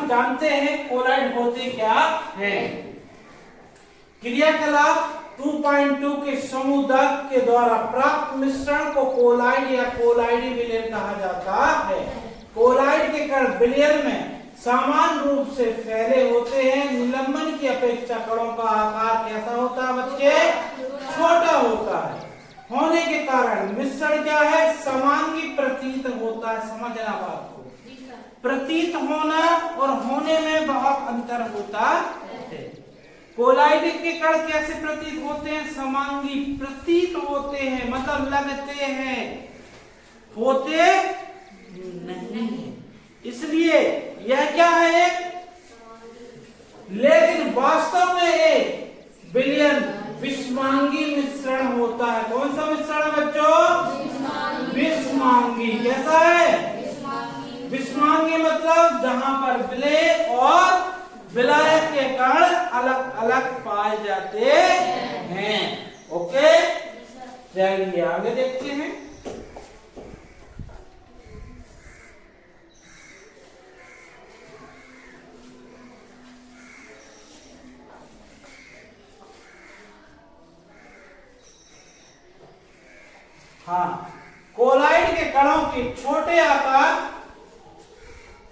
हम जानते हैं कोलाइड होते क्या हैं। क्रियाकलाप 2.2 के समूह दर्द के द्वारा प्राप्त मिश्रण को कोलाइड या कोलाइडी विलयन कहा जाता है। कोलाइड के कण विलयन में समान रूप से फैले होते हैं। निलंबन की अपेक्षा कणों का आकार कैसा होता है बच्चे? छोटा होता है। होने के कारण मिश्रण क्या है? समांगी प्रतीत होता है। समझना बात को, प्रतीत होना और होने में बहुत अंतर होता है। कोलाइड के कण कैसे प्रतीत होते हैं? समांगी प्रतीत होते हैं, मतलब लगते हैं, होते नहीं है। इसलिए यह क्या है? लेकिन वास्तव में एक विलयन विषमांगी मिश्रण होता है। कौन सा मिश्रण बच्चों? विषमांगी। कैसा है? विषमांगी मतलब जहां पर विलय और विलायक के कण अलग अलग पाए जाते हैं। ओके, चलिए आगे देखते हैं। हाँ, कोलाइड के कणों के छोटे आकार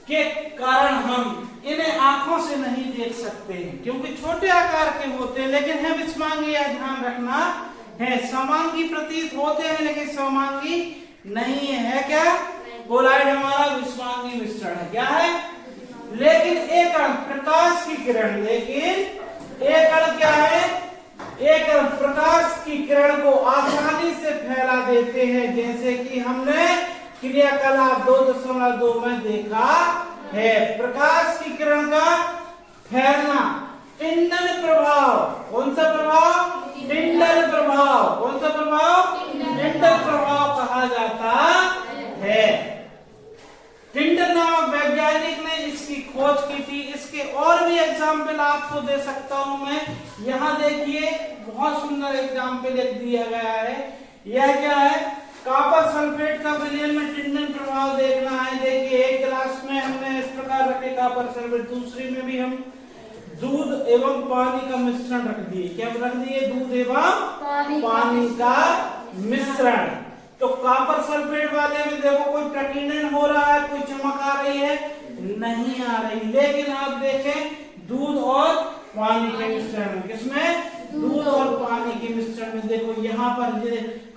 के कारण हम इन्हें आंखों से नहीं देख सकते हैं, क्योंकि छोटे आकार के होते हैं, लेकिन है विषमांगी। यह ध्यान रखना है, समांगी प्रतीत होते हैं लेकिन समांगी नहीं है। क्या? कोलाइड हमारा विषमांगी मिश्रण है। क्या है? लेकिन एक कण प्रकाश की किरण, लेकिन एक कण क्या है? एक प्रकाश की किरण को आसानी से फैला देते हैं, जैसे कि हमने क्रियाकलाप 2.2 में देखा है। प्रकाश की किरण का फैलना टिंडल प्रभाव। कौन सा प्रभाव? टिंडल प्रभाव। कौन सा प्रभाव? टिंडल प्रभाव कहा जाता है। टिंडल नामक वैज्ञानिक ने इसकी खोज की थी। इसके और भी एग्जाम्पल आपको दे सकता हूं मैं। यहाँ देखिए, बहुत सुंदर एग्जाम्पल लिख दिया गया है। यह क्या है? कॉपर सल्फेट का विलयन में टिंडल प्रभाव देखना है। देखिए, एक गिलास में हमने इस प्रकार रखे कॉपर सल्फेट, दूसरी में भी हम दूध एवं पानी का मिश्रण रख दिए। क्या रख दिए? दूध एवं पानी का मिश्रण। तो कॉपर सल्फेट वाले में देखो कोई प्रकीर्णन हो रहा है, कोई चमक आ रही है? नहीं आ रही। लेकिन आप देखें दूध और पानी के मिश्रण में, किसमें? दूध और पानी के मिश्रण में देखो यहाँ पर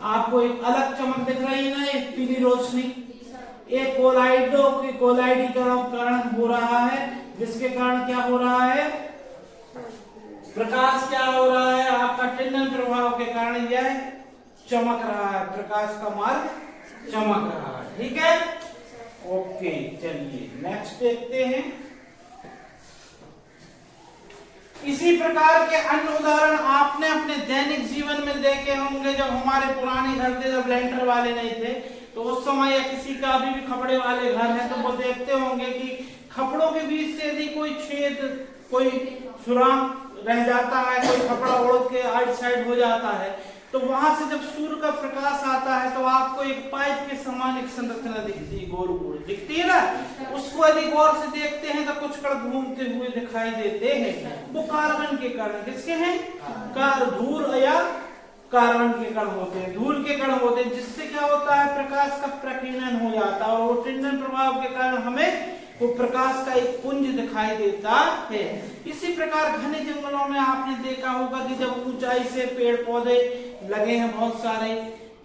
आपको एक अलग चमक दिख रही है ना, एक पीली रोशनी। एक कोलाइडीकरण हो रहा है, जिसके कारण क्या हो रहा है? प्रकाश क्या हो रहा है? आपका टिंडल प्रभाव के कारण यह चमक रहा है, प्रकाश का मार्ग चमक रहा है। ठीक है, ओके, चलिए नेक्स्ट देखते हैं। इसी प्रकार के अन्य उदाहरण आपने अपने दैनिक जीवन में देखे होंगे। जब हमारे पुराने घर थे, जब लेंटर वाले नहीं थे, तो उस समय या किसी का अभी भी खपड़े वाले घर है, तो वो देखते होंगे कि खपड़ों के बीच से यदि कोई छेद, कोई सुराख रह जाता है, कोई खपड़ा उड़ के आउट साइड हो जाता है, तो वहां से जब सूर्य का प्रकाश आता है तो आपको एक पाइप के समान एक संरचना दिखती है, गोल गोल दिखती है ना। उसको यदि गौर से देखते हैं तो कुछ कण घूमते हुए दिखाई देते हैं। वो कार्बन के कण किसके हैं? धूल या कार्बन के कण होते हैं, धूल के कण होते हैं, जिससे क्या होता है? प्रकाश का प्रकीर्णन हो जाता है, और वो टिंडल प्रभाव के कारण हमें वो प्रकाश का एक पुंज दिखाई देता है। इसी प्रकार घने जंगलों में आपने देखा होगा कि जब ऊंचाई से पेड़ पौधे लगे हैं बहुत सारे,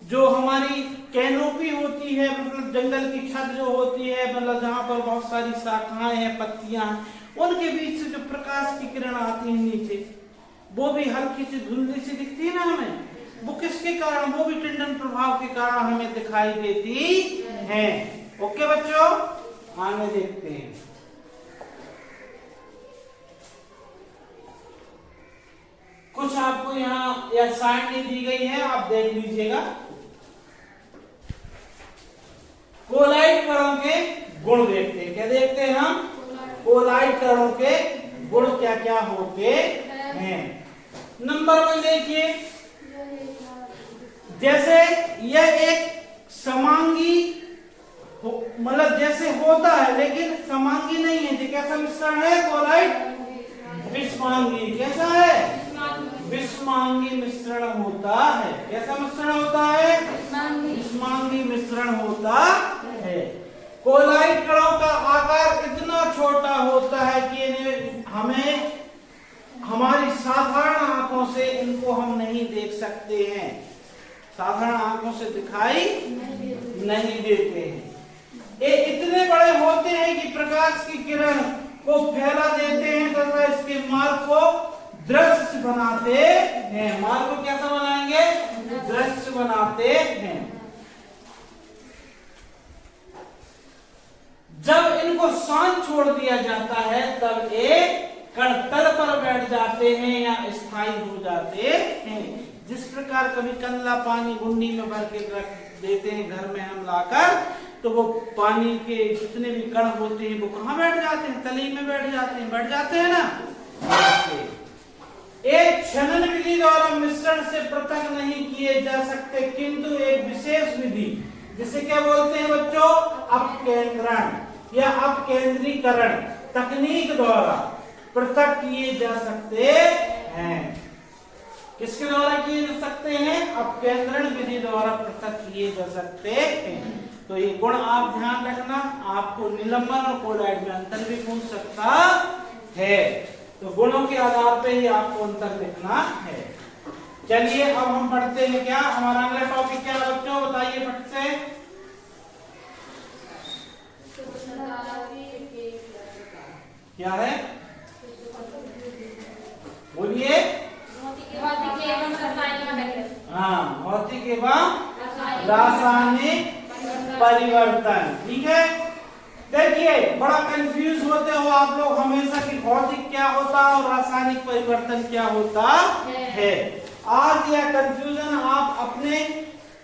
जो हमारी कैनोपी होती है, मतलब जंगल की छत जो होती है, मतलब जहाँ पर बहुत सारी शाखाएं हैं, पत्तियां हैं, उनके बीच से जो प्रकाश की किरण आती है नीचे, वो भी हल्की सी धुंधली सी दिखती है ना हमें। वो किसके कारण? वो भी टिंडल प्रभाव के कारण हमें दिखाई देती है। ओके बच्चों, आगे देखते हैं। कुछ आपको यहाँ या सारणी दी गई है, आप देख लीजिएगा। कोलाइड कणों के गुण देखते हैं। क्या देखते हैं हम? कोलाइड कणों के गुण क्या क्या होते हैं। नंबर 1 देखिए, जैसे यह एक समांगी मतलब जैसे होता है, लेकिन समांगी नहीं है। कैसा मिश्रण है क्लोराइड? विषमांगी। कैसा है? विषमांगी मिश्रण होता है। कैसा मिश्रण होता है? विषमांगी मिश्रण होता है। कोलाइड कणों का आकार इतना छोटा होता है कि हमें हमारी साधारण आंखों से इनको हम नहीं देख सकते हैं, साधारण आंखों से दिखाई नहीं देते हैं। ये इतने बड़े होते हैं कि प्रकाश की किरण को फैला देते हैं तथा इसके मार्ग को दृश्य बनाते हैं। मार्ग को कैसा बनाएंगे? दृश्य बनाते हैं। जब इनको शांत छोड़ दिया जाता है तब ये कण तल पर बैठ जाते हैं या स्थायी हो जाते हैं। जिस प्रकार कभी कंदला पानी गुंडी में भर के रख देते हैं घर में हम लाकर, तो वो पानी के जितने भी कण होते हैं वो कहाँ बैठ जाते हैं? तली में बैठ जाते हैं ना। एक छनन विधि द्वारा मिश्रण से पृथक नहीं किए जा सकते, किंतु एक विशेष विधि जिसे क्या बोलते हैं बच्चों? अपकेंद्रण या अपकेंद्रीकरण तकनीक द्वारा पृथक किए जा सकते हैं। किसके द्वारा किए जा सकते हैं? अपकेंद्रण विधि द्वारा पृथक किए जा सकते हैं। तो ये गुण आप ध्यान रखना, आपको निलंबन और कोलाइड में अंतर भी पूछ सकता है, तो गुणों के आधार पे ही आपको अंतर लिखना है। चलिए अब हम पढ़ते हैं क्या हमारा अगला टॉपिक क्या है बच्चों? बताइए फट से। क्या है? बोलिए। हाँ, भौतिक एवं रासायनिक परिवर्तन। ठीक है। देखिए बड़ा कंफ्यूज होते हो आप लोग हमेशा कि भौतिक क्या होता है और रासायनिक परिवर्तन क्या होता है। आज यह कंफ्यूजन आप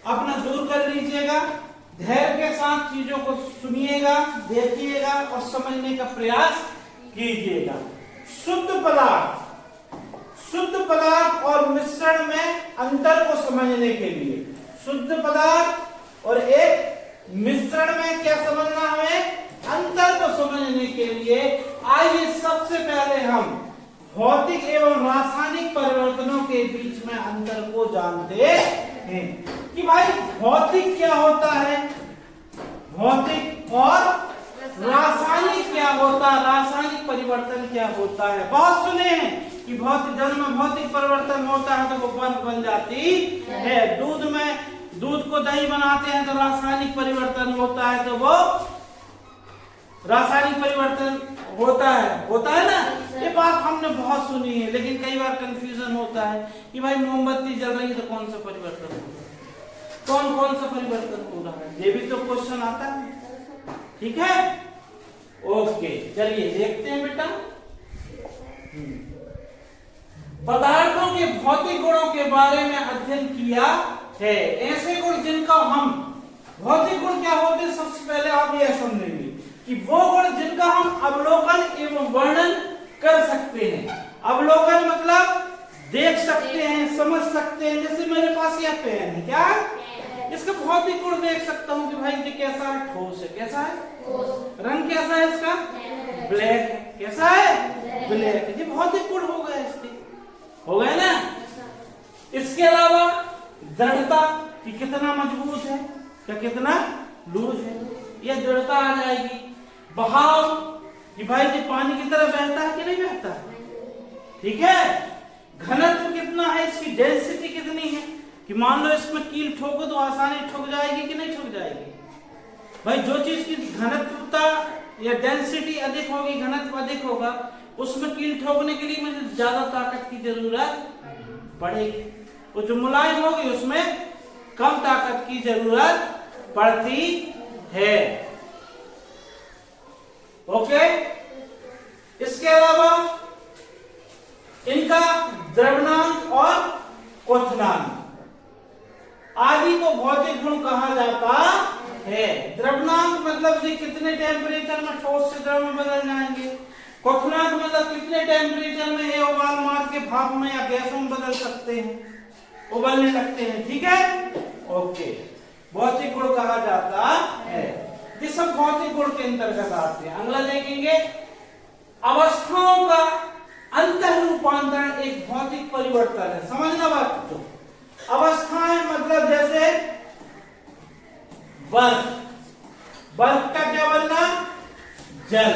अपना दूर कर लीजिएगा। धैर्य के साथ चीजों को सुनिएगा, देखिएगा और समझने का प्रयास कीजिएगा। शुद्ध पदार्थ और मिश्रण में अंतर को समझने के लिए, शुद्ध पदार्थ और एक मिश्रण में क्या समझना हमें? अंतर को समझने के लिए आइए सबसे पहले हम भौतिक एवं रासायनिक परिवर्तनों के बीच में अंतर को जानते हैं कि भाई भौतिक क्या होता है, भौतिक और रासायनिक क्या होता है, रासायनिक परिवर्तन क्या होता है। बहुत सुने हैं कि भौतिक जल में भौतिक परिवर्तन होता है तो वो बर्फ बन जाती है, दूध को दही बनाते हैं तो रासायनिक परिवर्तन होता है तो वो रासायनिक परिवर्तन होता है ना। ये बात हमने बहुत सुनी है, लेकिन कई बार कंफ्यूजन होता है कि भाई मोमबत्ती जल रही है तो कौन सा परिवर्तन हो रहा है, कौन सा परिवर्तन हो रहा है, ये भी तो क्वेश्चन आता है। ठीक है, ओके चलिए देखते हैं बेटा। पदार्थों के भौतिक गुणों के बारे में अध्ययन किया है। ऐसे गुण जिनका हम भौतिक गुण क्या होते हैं, सबसे पहले आप यह समझेंगे कि वो गुण जिनका हम अवलोकन एवं वर्णन कर सकते हैं। अवलोकन मतलब देख सकते हैं, समझ सकते हैं। जैसे मेरे पास यह पेन है, क्या इसका भौतिक गुण देख सकता हूँ कि भाई ये कैसा है, ठोस है। कैसा है? रंग कैसा है इसका? ब्लैक है। कैसा है? ब्लैक। ये भौतिक गुण हो गए, इसके हो गए ना। इसके अलावा दृढ़ता कि कितना मजबूत है या कितना लूज है, यह दृढ़ता आ जाएगी। बहाव कि भाई ये पानी की तरह बहता है कि नहीं बहता, ठीक है। घनत्व कितना है, इसकी डेंसिटी कितनी है कि मान लो इसमें कील ठोको तो आसानी ठोक जाएगी कि नहीं ठोक जाएगी। भाई जो चीज की घनत्वता या डेंसिटी अधिक होगी, घनत्व अधिक होगा, उसमें कील ठोकने के लिए मुझे ज्यादा ताकत की जरूरत पड़ेगी। वो जो मुलायम होगी उसमें कम ताकत की जरूरत पड़ती है। ओके। इसके अलावा इनका द्रवनांक और क्वथनांक आदि को भौतिक गुण कहा जाता है। द्रवनांक मतलब ये कितने टेम्परेचर में ठोस से द्रव में बदल जाएंगे। क्वथनांक मतलब कितने टेम्परेचर में ये उबाल मार के भाप में या गैसों में बदल सकते हैं, उबलने लगते हैं। ठीक है, ओके। भौतिक गुण कहा जाता है। ये सब भौतिक गुण के अंतर्गत आते हैं। अगला देखेंगे अवस्थाओं का अंतर रूपांतरण एक भौतिक परिवर्तन है। समझना बात को। अवस्थाएं मतलब जैसे बर्फ, बर्फ का क्या बनना? जल,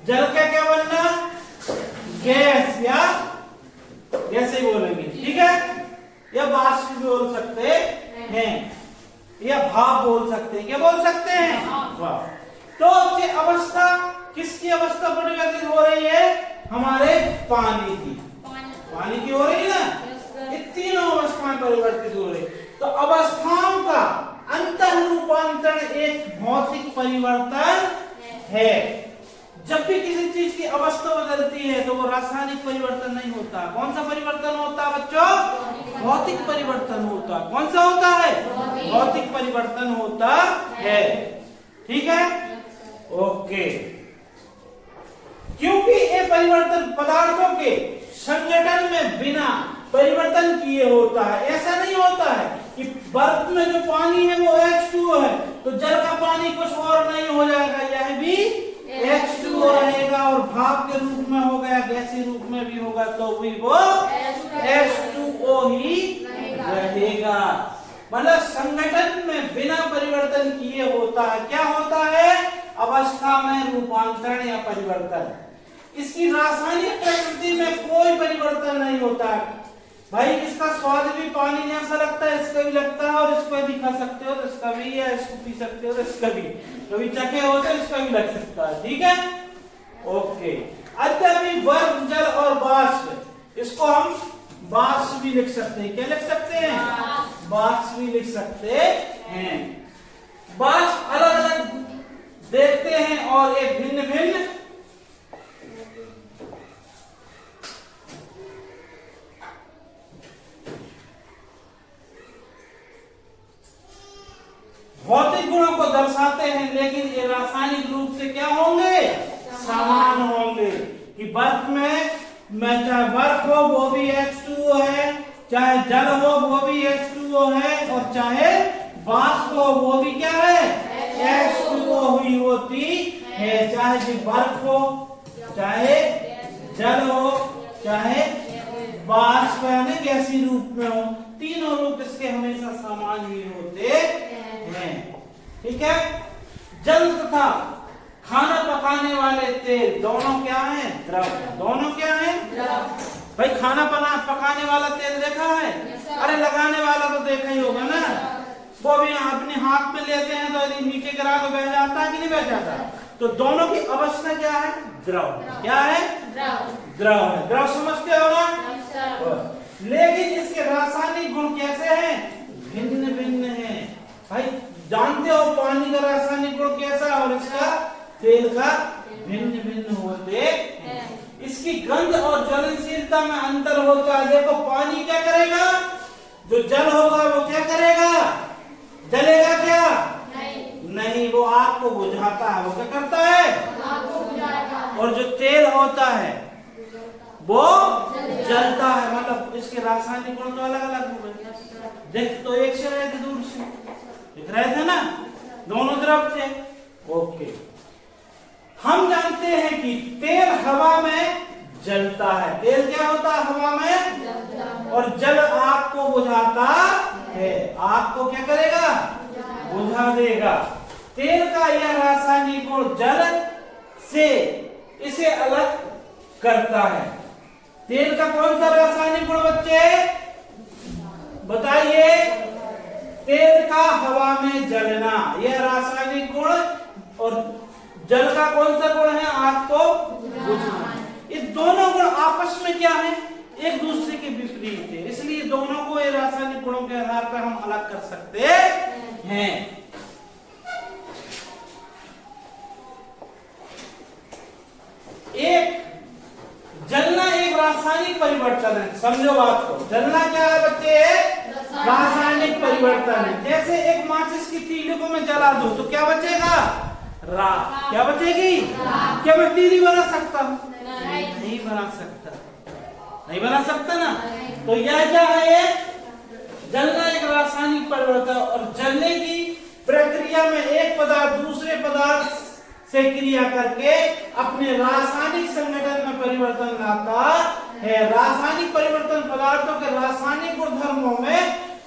जल का क्या बनना? गैस, या गैस ही बोलेंगे, ठीक है, या वाष्प भी बोल सकते हैं, या भाप बोल सकते हैं। क्या बोल सकते हैं? भाप। तो ये अवस्था किसकी अवस्था परिवर्तित हो रही है? हमारे पानी की, पानी की हो रही है ना। ये तीनों अवस्थाएं परिवर्तित हो रही। तो अवस्थाओं का अंतर रूपांतरण एक भौतिक परिवर्तन है। जब भी किसी चीज की अवस्था बदलती है तो वो रासायनिक परिवर्तन नहीं होता। कौन सा परिवर्तन होता है बच्चों? भौतिक परिवर्तन होता। कौन सा होता है? भौतिक परिवर्तन होता है, ठीक है, ओके। क्योंकि ये परिवर्तन पदार्थों के संगठन में बिना परिवर्तन किए होता है। ऐसा नहीं होता है कि बर्फ में जो पानी है वो H2O है तो जल का पानी कुछ और नहीं हो जाएगा, यह भी H2O रहेगा और भाप के रूप में हो गया, गैसीय रूप में भी होगा तो भी वो H2O ही रहेगा। मतलब संगठन में बिना परिवर्तन किए होता है। क्या होता है? अवस्था में रूपांतरण या परिवर्तन। इसकी रासायनिक प्रकृति में कोई परिवर्तन नहीं होता है। भाई इसका स्वाद भी पानी जैसा लगता है, इसका भी लगता है, और इसको भी खा सकते हो तो इसका भी, या इसको पी सकते हो तो इसका भी, कभी चखे हो तो इसका भी लग सकता है, ठीक है, ओके। अद्यपि बर्फ, जल और वाष्प, इसको हम वाष्प भी लिख सकते हैं। क्या लिख सकते हैं? वाष्प भी लिख सकते हैं। वाष्प अलग अलग देखते हैं और एक भिन्न भिन्न भौतिक गुणों को दर्शाते हैं, लेकिन ये रासायनिक रूप से क्या होंगे? समान होंगे। कि बर्फ में चाहे बर्फ हो वो भी H2O है, चाहे जल हो वो भी H2O है, और चाहे वाष्प हो वो भी क्या है? H2O हुई होती है। चाहे भी बर्फ हो, चाहे जल हो, चाहे वाष्प यानी गैसीय रूप में हो, तीनों रूप इसके हमेशा समान ही होते हैं, ठीक है। जल तथा खाना पकाने वाले तेल दोनों क्या हैं? द्रव। दोनों क्या हैं? द्रव। भाई खाना पकाने वाला तेल देखा है? अरे लगाने वाला तो देखा ही होगा ना। वो भी अपने हाथ में लेते हैं तो यदि नीचे गिरा तो बह जाता है कि नहीं बह जाता? तो दोनों की अवस्था क्या है? द्रव। क्या है? द्रव है। द्रव समझते हो ना? लेकिन इसके रासायनिक गुण कैसे हैं? भिन्न भिन्न हैं। भाई जानते हो पानी का रासायनिक गुण कैसा और इसका तेल का भिन्न भिन्न होते हैं। इसकी गंध और ज्वलनशीलता में अंतर होता है। देखो पानी क्या करेगा? जो जल होगा वो क्या करेगा? जलेगा क्या? नहीं, वो आग को बुझाता है। वो क्या करता है? आग को बुझाता है। और जो तेल होता है वो जलता है। मतलब इसके रासायनिक गुण तो अलग अलग हो गए। देख तो एक से रहे थे, दूर से दिख रहे थे ना, दोनों तरफ थे, ओके। हम जानते हैं कि तेल हवा में जलता है। तेल क्या होता है? हवा में। और जल आग को बुझाता है। आग को क्या करेगा? बुझा देगा। तेल का यह रासायनिक गुण जल से इसे अलग करता है। तेल का कौन सा रासायनिक गुण बच्चे बताइए? तेल का हवा में जलना, यह रासायनिक गुण, और जल का कौन सा गुण है? आग को बुझाना। ये दोनों गुण आपस में क्या है? एक दूसरे के विपरीत है। इसलिए दोनों को ये रासायनिक गुणों के आधार पर हम अलग कर सकते हैं। एक जलना एक रासायनिक परिवर्तन है। समझो बात को। जलना क्या है बच्चे? रासायनिक परिवर्तन है। जैसे एक माचिस की तीली को मैं जला दूं तो क्या बचेगा? राख। क्या बचेगी? क्या मैं तीली बना सकता हूँ? नहीं बना सकता, नहीं बना सकता ना। तो यह क्या है? जलना एक रासायनिक परिवर्तन। और जलने की प्रक्रिया में एक पदार्थ दूसरे पदार्थ से क्रिया करके अपने रासायनिक संगठन में परिवर्तन लाता है। रासायनिक परिवर्तन पदार्थों के रासायनिक गुणधर्मों में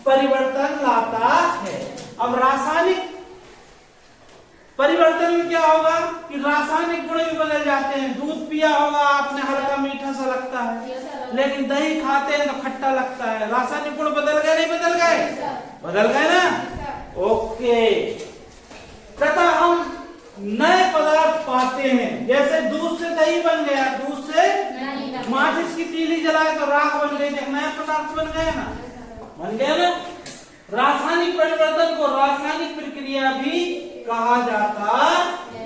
परिवर्तन लाता है। अब रासायनिक परिवर्तन में क्या होगा कि रासायनिक गुण भी बदल जाते हैं। दूध पिया होगा आपने, हल्का मीठा सा लगता है, लेकिन दही खाते हैं तो खट्टा लगता है। रासायनिक गुण बदल गए नहीं बदल गए? बदल गए ना। ओके। तथा हम नए पदार्थ पाते हैं, जैसे दूध से दही बन गया, दूध से माचिस की तीली जलाए तो राख बन गई, एक नया पदार्थ बन गया ना, बन गया ना। रासायनिक परिवर्तन को रासायनिक प्रक्रिया भी कहा जाता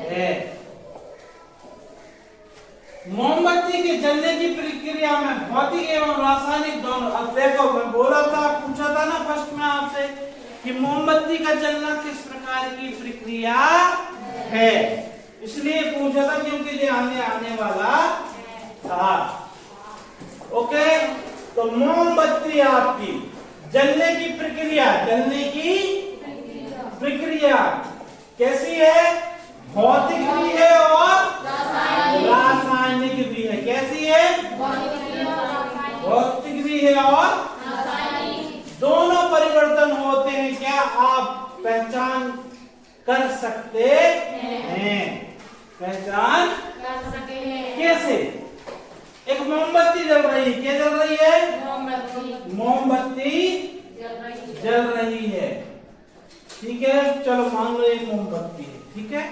है। मोमबत्ती के जलने की प्रक्रिया में भौतिक एवं रासायनिक दोनों। अब देखो, मैं बोला था, पूछा था ना फर्स्ट में आपसे कि मोमबत्ती का जलना किस प्रकार की प्रक्रिया है, इसलिए पूछा था क्योंकि ये आने वाला था। ओके, तो मोमबत्ती आपकी जलने की प्रक्रिया, जलने की प्रक्रिया कैसी है? भौतिक भी है और रासायनिक भी है। कैसी है? भौतिक भी है और दोनों परिवर्तन होते हैं। क्या आप पहचान कर सकते हैं? पहचान कर सकते हैं। कैसे? एक मोमबत्ती जल रही है। क्या जल रही है? मोमबत्ती जल रही है। ठीक है, चलो मान लो एक मोमबत्ती है। ठीक है,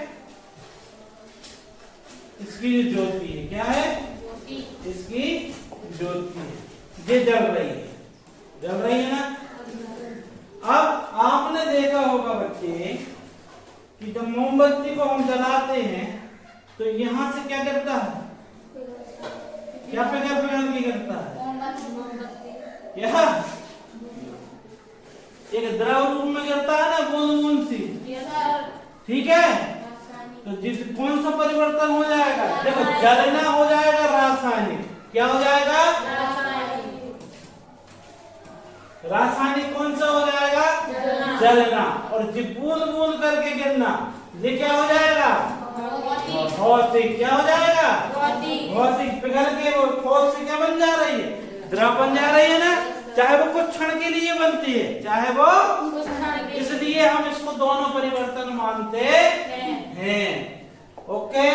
इसकी जो ज्योति है क्या है? इसकी ज्योति है, ये जल रही है, जल रही है ना। अब आपने देखा होगा बच्चे कि जब मोमबत्ती को हम जलाते हैं तो यहां से क्या करता है? क्या पिघल की करता है? क्या एक द्रव रूप में गिरता है ना, बूंद बूंद सी। ठीक है, तो जिस कौन सा परिवर्तन हो जाएगा? देखो, जलना हो जाएगा रासायनिक। क्या हो जाएगा? रासायनिक कौन सा हो जाएगा? जलना। और जिस बूंद बूंद करके गिरना, ये क्या हो जाएगा? भौतिक। क्या हो जाएगा? भौतिक। पिघल के वो ठोस से क्या बन जा रही है? द्रव बन जा रही है ना। चाहे वो कुछ क्षण के लिए बनती है, चाहे वो, इसलिए हम इसको दोनों परिवर्तन मानते हैं। ओके,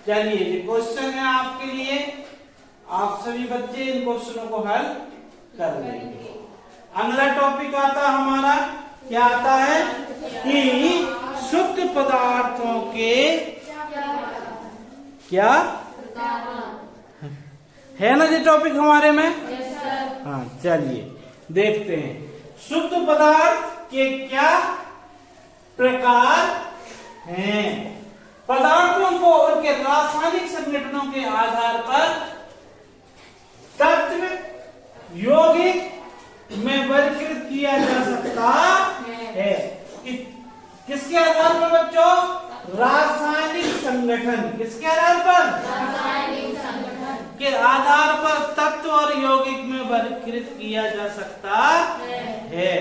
चलिए ये क्वेश्चन है आपके लिए, आप सभी बच्चे इन क्वेश्चनों को हल कर लेंगे। अगला टॉपिक आता हमारा, क्या आता है कि शुद्ध पदार्थों के क्या है ना, ये टॉपिक हमारे में। हाँ, चलिए देखते हैं शुद्ध पदार्थ के क्या प्रकार हैं। पदार्थों को उनके रासायनिक संगठनों के आधार पर तत्व यौगिक में वर्गीकृत किया जा सकता है। किसके आधार पर बच्चों? रासायनिक संगठन। किसके आधार पर? रासायनिक संगठन के आधार पर तत्व और यौगिक में वर्गीकृत किया जा सकता है।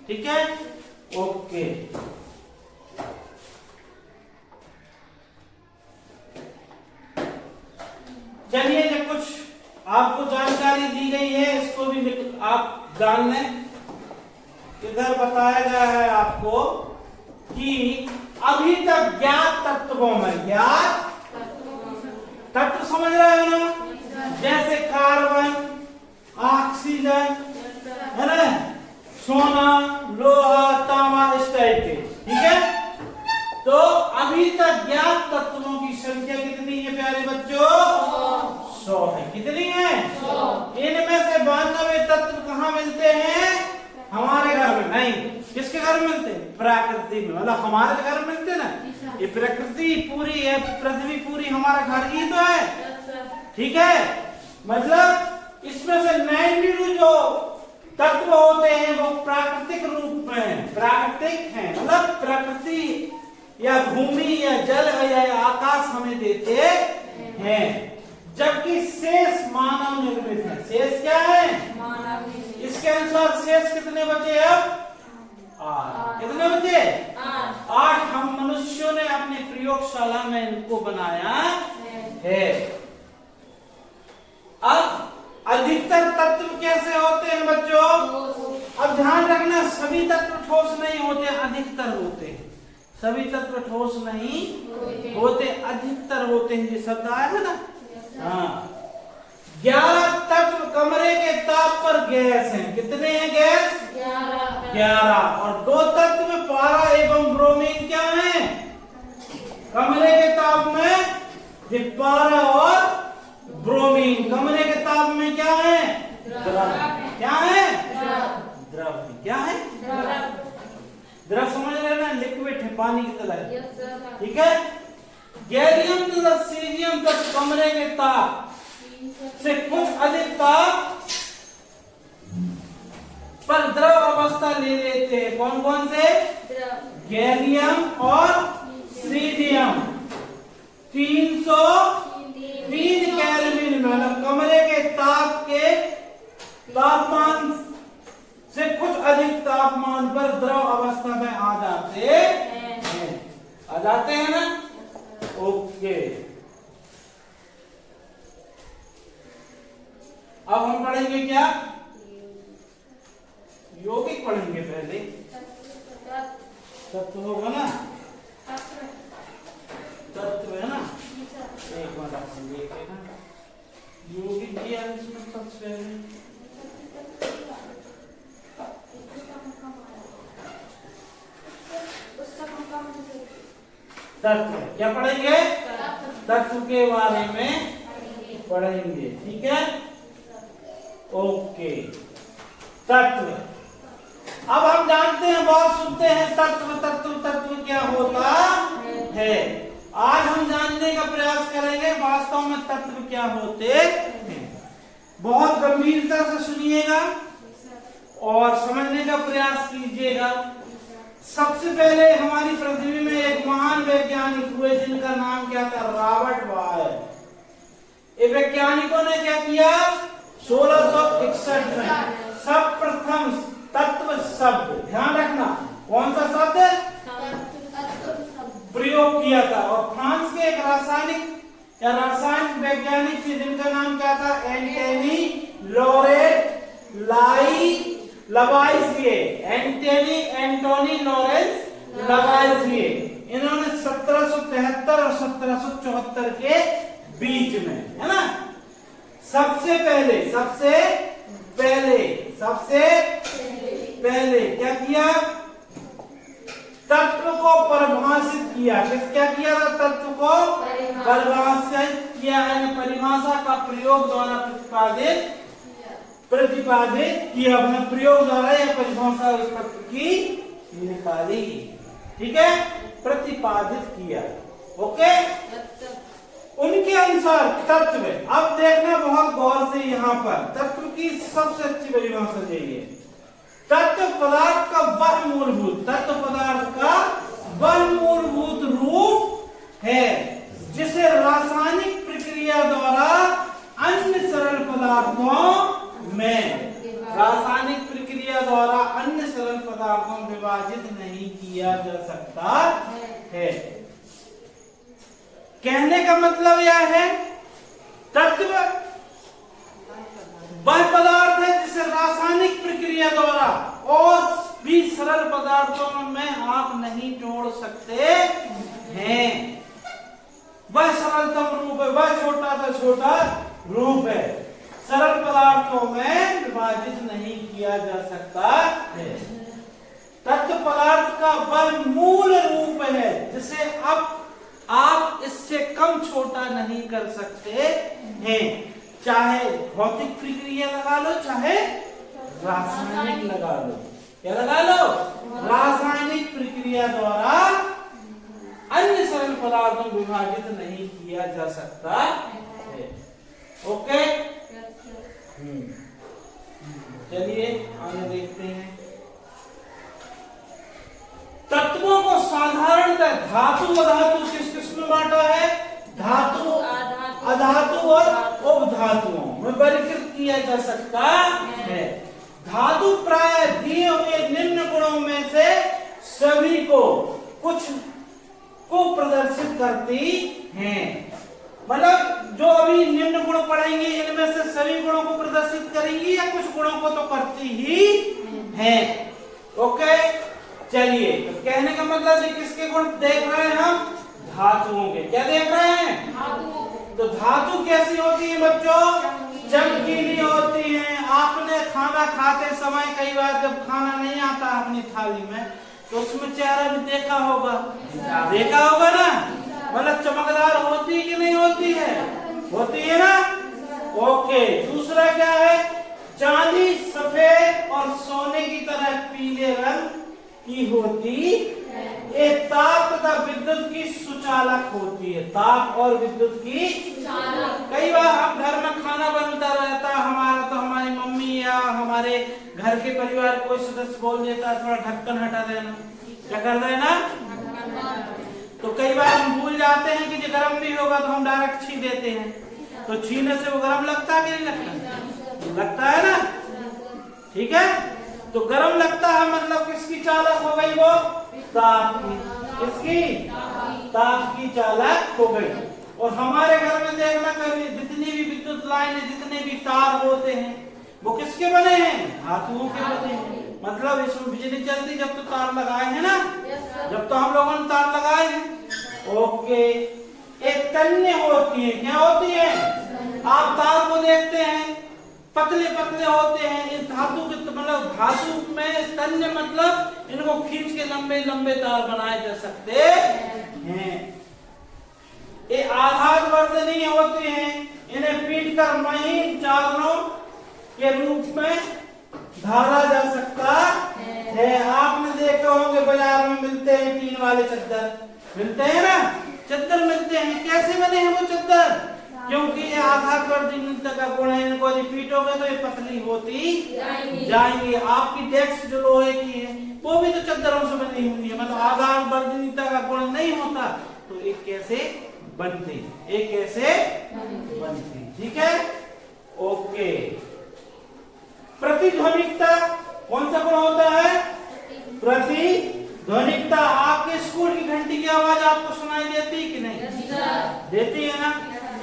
ठीक है, ओके। चलिए, जो कुछ आपको जानकारी दी गई है इसको भी आप जान लें। इधर बताया गया है आपको कि अभी तक ज्ञात तत्वों में, ज्ञात तत्व समझ रहे हो ना, जैसे कार्बन, ऑक्सीजन, है ना, सोना, लोहा, तांबा, इस टाइप के। ठीक है, तो अभी तक ज्ञात तत्वों की संख्या कितनी है प्यारे बच्चों? 100 है। कितनी है? 100। इनमें से 92 तत्व कहाँ मिलते हैं? हमारे घर में नहीं। किसके घर में मिलते हैं? प्रकृति में। मतलब हमारे घर में मिलते ना, ये प्रकृति पूरी है, पृथ्वी पूरी हमारा घर ही तो है। ठीक है, मतलब इसमें से 92 जो तत्व होते हैं वो प्राकृतिक रूप में प्राकृतिक हैं, मतलब प्रकृति या भूमि या जल या आकाश हमें देते हैं, जबकि शेष मानव निर्मित है। शेष क्या है? इसके अनुसार शेष कितने बचे? अब 8। कितने बचे? 8 हम मनुष्यों ने अपनी प्रयोगशाला में इनको बनाया है। अब अधिकतर तत्व कैसे होते हैं बच्चों? अब ध्यान रखना, सभी तत्व ठोस नहीं होते, अधिकतर होते हैं। सभी तत्व ठोस नहीं होते, अधिकतर होते हैं। ये शब्द आया है ना? हाँ। 11 तत्व कमरे के ताप पर गैस हैं। कितने हैं गैस? 11। और 2 तत्व पारा एवं ब्रोमीन क्या है कमरे के ताप में? ये पारा और ब्रोमीन कमरे के ताप में क्या है? द्रव। क्या है? द्रव। क्या है? द्रव समझ रहे ना? लिक्विड है, पानी की तरह। ठीक है। गैलियम तथा सीजियम तक कमरे के ताप से कुछ अधिक ताप पर द्रव अवस्था ले लेते हैं। कौन कौन से? गैलियम और सीजियम। 303 केल्विन में, मतलब कमरे के ताप के तापमान से कुछ अधिक तापमान पर द्रव अवस्था में आ जाते हैं। आ जाते हैं ना? ओके। अब हम पढ़ेंगे क्या? यौगिक पढ़ेंगे पहले। तत्व होगा ना? तत्व है ना? एक मिनट अपन देखें ना। यौगिक दिया है इसमें सबसे पहले। तत्व क्या पढ़ेंगे? तत्व के बारे में पढ़ेंगे। ठीक है। ओके। तत्व। अब हम जानते हैं, बहुत सुनते हैं तत्व तत्व तत्व क्या होता है। आज हम जानने का प्रयास करेंगे वास्तव में तत्व क्या होते हैं। बहुत गंभीरता से सुनिएगा और समझने का प्रयास कीजिएगा। सबसे पहले हमारी पृथ्वी में एक महान वैज्ञानिक हुए जिनका नाम क्या था? Robert Boyle. ये वैज्ञानिकों ने क्या किया? 1661 में सर्वप्रथम तत्व शब्द, ध्यान रखना कौन सा शब्द प्रयोग किया था। और फ्रांस के एक रासायनिक या रसायन वैज्ञानिक थे जिनका नाम क्या था? Antoine Laurent Lavoisier. Antoine Laurent Lavoisier. इन्होंने 1773 और 1774 के बीच में, है ना, सबसे पहले क्या किया? तत्व को परिभाषित किया। क्या किया था? तत्व को परिभाषित किया है। परिभाषा का प्रयोग द्वारा प्रतिपादित किया। प्रयोग द्वारा या परिभाषा उस तत्व की निकाली। ठीक है। प्रतिपादित किया। ओके। उनके अनुसार तत्व, अब देखना बहुत गौर से, यहाँ पर तत्व की सबसे अच्छी परिभाषा यही है। तत्व पदार्थ का वह मूलभूत रूप है जिसे रासायनिक प्रक्रिया द्वारा अन्य सरल पदार्थों में विभाजित नहीं किया जा सकता है। कहने का मतलब यह है, तत्व वह पदार्थ है जिसे रासायनिक प्रक्रिया द्वारा और भी सरल पदार्थों में आप नहीं जोड़ सकते हैं। वह सरलतम रूप है, वह छोटा सा छोटा रूप है, सरल पदार्थों में विभाजित नहीं किया जा सकता है। तत्व पदार्थ का वह मूल रूप है जिसे अब आप इससे कम छोटा नहीं कर सकते हैं। चाहे भौतिक प्रक्रिया लगा लो, चाहे रासायनिक लगा लो। क्या लगा लो? रासायनिक प्रक्रिया द्वारा अन्य सरल पदार्थों को विभाजित नहीं किया जा सकता है। ओके। चलिए आगे देखते हैं। तत्वों को साधारणतः धातु अधातु किस किस में बांटा है? धातु, अधातु और उपधातुओं में वर्गीकृत किया जा सकता है। धातु प्राय दिए हुए निम्न गुणों में से मतलब जो अभी निम्न गुण पढ़ेंगे इनमें से सभी गुणों को प्रदर्शित करेंगी या कुछ गुणों को तो करती ही है। ओके, चलिए, तो कहने का मतलब है किसके गुण देख रहे हैं हम? धातुओं के। क्या देख रहे हैं? धातु। तो धातु कैसी होती है बच्चों? चमकीली होती है। आपने खाना खाते समय कई बार जब खाना नहीं आता अपनी थाली में तो उसमें चेहरा भी देखा होगा, देखा होगा ना, मतलब चमकदार होती कि नहीं होती है? होती है ना। ओके, दूसरा क्या है? चांदी सफेद और सोने की तरह पीले रंग की होती है। ताप तथा विद्युत की सुचालक होती है। ताप और विद्युत की सुचालक। कई बार हम घर में खाना बनता रहता हमारा, तो हमारी मम्मी या हमारे घर के परिवार कोई सदस्य बोल देता थोड़ा ढक्कन हटा देना, क्या कर देना। तो कई बार हम भूल जाते हैं कि जो गर्म भी होगा तो हम डायरेक्ट छीन देते हैं, तो छीनने से वो गर्म लगता है कि नहीं लगता? लगता है ना, ठीक है। तो गर्म लगता है मतलब किसकी चालक हो गई वो? ताप की। किसकी? ताप की चालक हो गई। और हमारे घर में देखना कभी जितनी भी विद्युत लाइन, जितने भी तार होते हैं वो किसके बने हैं? धातुओं के बने हैं। मतलब इसमें बिजली चलती जब तो तार लगाए हैं ना, जब तो हम लोगों ने तार लगाए हैं। ओके, एक तन्य होती है। क्या होती है? आप तार को देखते हैं पतले पतले होते हैं। इस धातु के मतलब धातु में तन्य मतलब इनको खींच के लंबे लंबे तार बनाए जा सकते हैं। ये आधार वर्धनीय होते हैं। इन्हें पीट कर महीन चादरों के रूप में धारा जा सकता है। आपने देखा होंगे बाजार में मिलते हैं टीन वाले चद्दर, मिलते हैं ना, चद्दर मिलते हैं। कैसे बने हैं वो चद्दर? क्योंकि ये आधार वर्धनीयता का गुण है। इनको पीटोगे तो ये पतली होती जाएंगी। आपकी डेस्क जो लोहे की है वो भी तो चद्दरों से बनी हुई है, मतलब आधार वर्धनीयता का गुण नहीं होता तो एक कैसे बनती, एक कैसे बनती, ठीक है। ओके, प्रतिध्वनिकता कौन सा गुण होता है? प्रतिध्वनिकता। आपके स्कूल की घंटी की आवाज आपको सुनाई देती कि नहीं? देती है ना।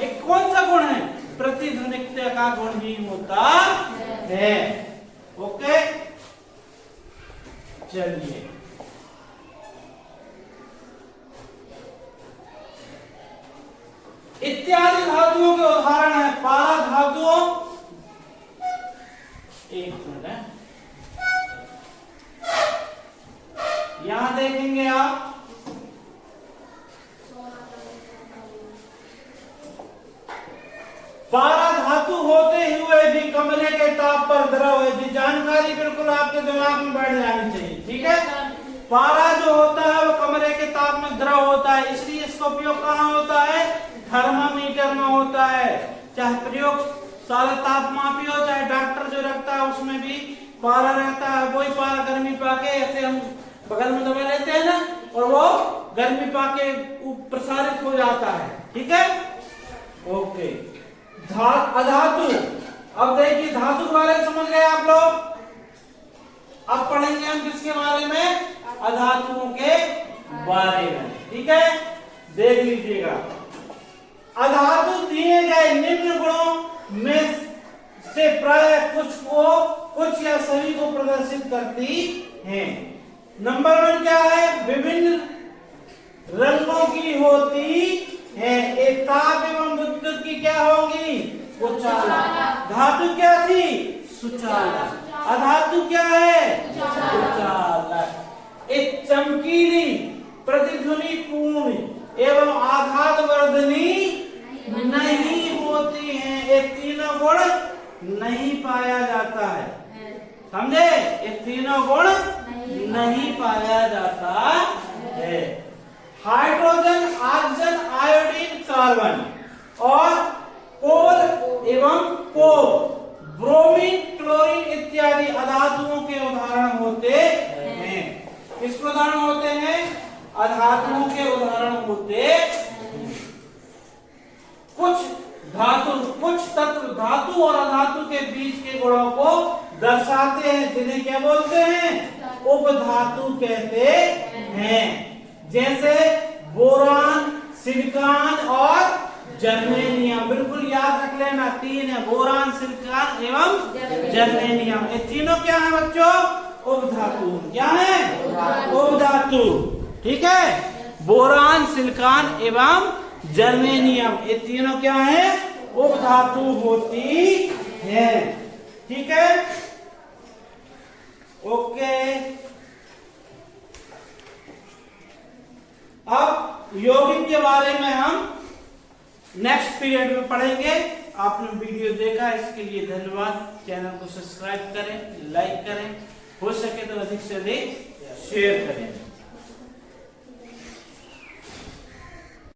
एक कौन सा गुण है? प्रतिध्वनिकता का गुण ही होता है। ओके, चलिए, इत्यादि धातुओं के उदाहरण है। पारा धातुओं, एक मिनट है, यहां देखेंगे आप, पारा धातु होते हुए भी कमरे के ताप पर द्रव है। ये जानकारी बिल्कुल आपके दिमाग में बैठ जानी चाहिए, ठीक है। पारा जो होता है वो कमरे के ताप में द्रव होता है, इसलिए इसका उपयोग कहाँ होता है? थर्मामीटर में होता है। चाहे प्रयोगशाला तापमापी हो, चाहे डॉक्टर जो रखता है उसमें भी पारा रहता है। वही पारा गर्मी पाके ऐसे हम बगल में दबा लेते हैं ना, और वो गर्मी पाके प्रसारित हो जाता है, ठीक है। ओके, अधातु। अब देखिए धातु के बारे में समझ गए आप लोग। अब पढ़ेंगे हम किसके बारे में? अधातुओं के बारे में, ठीक है। देख लीजिएगा, अधातु दिए गए निम्न गुणों में से प्राय कुछ या सभी को प्रदर्शित करती हैं। नंबर 1 क्या है? विभिन्न रंगों की होती है। एक ताप एवं विद्युत की क्या होगी? सुचालक। धातु क्या थी? सुचालक। अधातु क्या है? सुचालक। एक चमकीली, प्रतिध्वनि पूर्ण एवं आघात वर्धनी नहीं होती है। ये तीनों गुण नहीं पाया जाता है, समझे? ये तीनों गुण नहीं पाया जाता है। हाइड्रोजन, ऑक्सीजन, आयोडीन, कार्बन और कोल एवं कोल, ब्रोमीन, क्लोरीन इत्यादि अधातुओं के उदाहरण होते हैं। किसके उदाहरण होते हैं? अधातुओं के उदाहरण होते हैं। कुछ तत्व धातु और अधातु के बीच के गुणों को दर्शाते हैं, जिन्हें क्या बोलते हैं? उपधातु कहते हैं। जैसे बोरान, सिलिकॉन और जर्मेनियम, बिल्कुल याद रख लेना, तीन है, बोरान, सिलिकॉन एवं जर्मेनियम। ये तीनों क्या है बच्चों? उपधातु। क्या है? उपधातु। ठीक है, बोरान, सिलिकॉन एवं जर्मेनियम, ये तीनों क्या है? उपधातु होती है। ठीक है, ओके। अब यौगिक के बारे में हम नेक्स्ट पीरियड में पढ़ेंगे। आपने वीडियो देखा, इसके लिए धन्यवाद। चैनल को सब्सक्राइब करें, लाइक करें, हो सके तो अधिक से अधिक शेयर करें।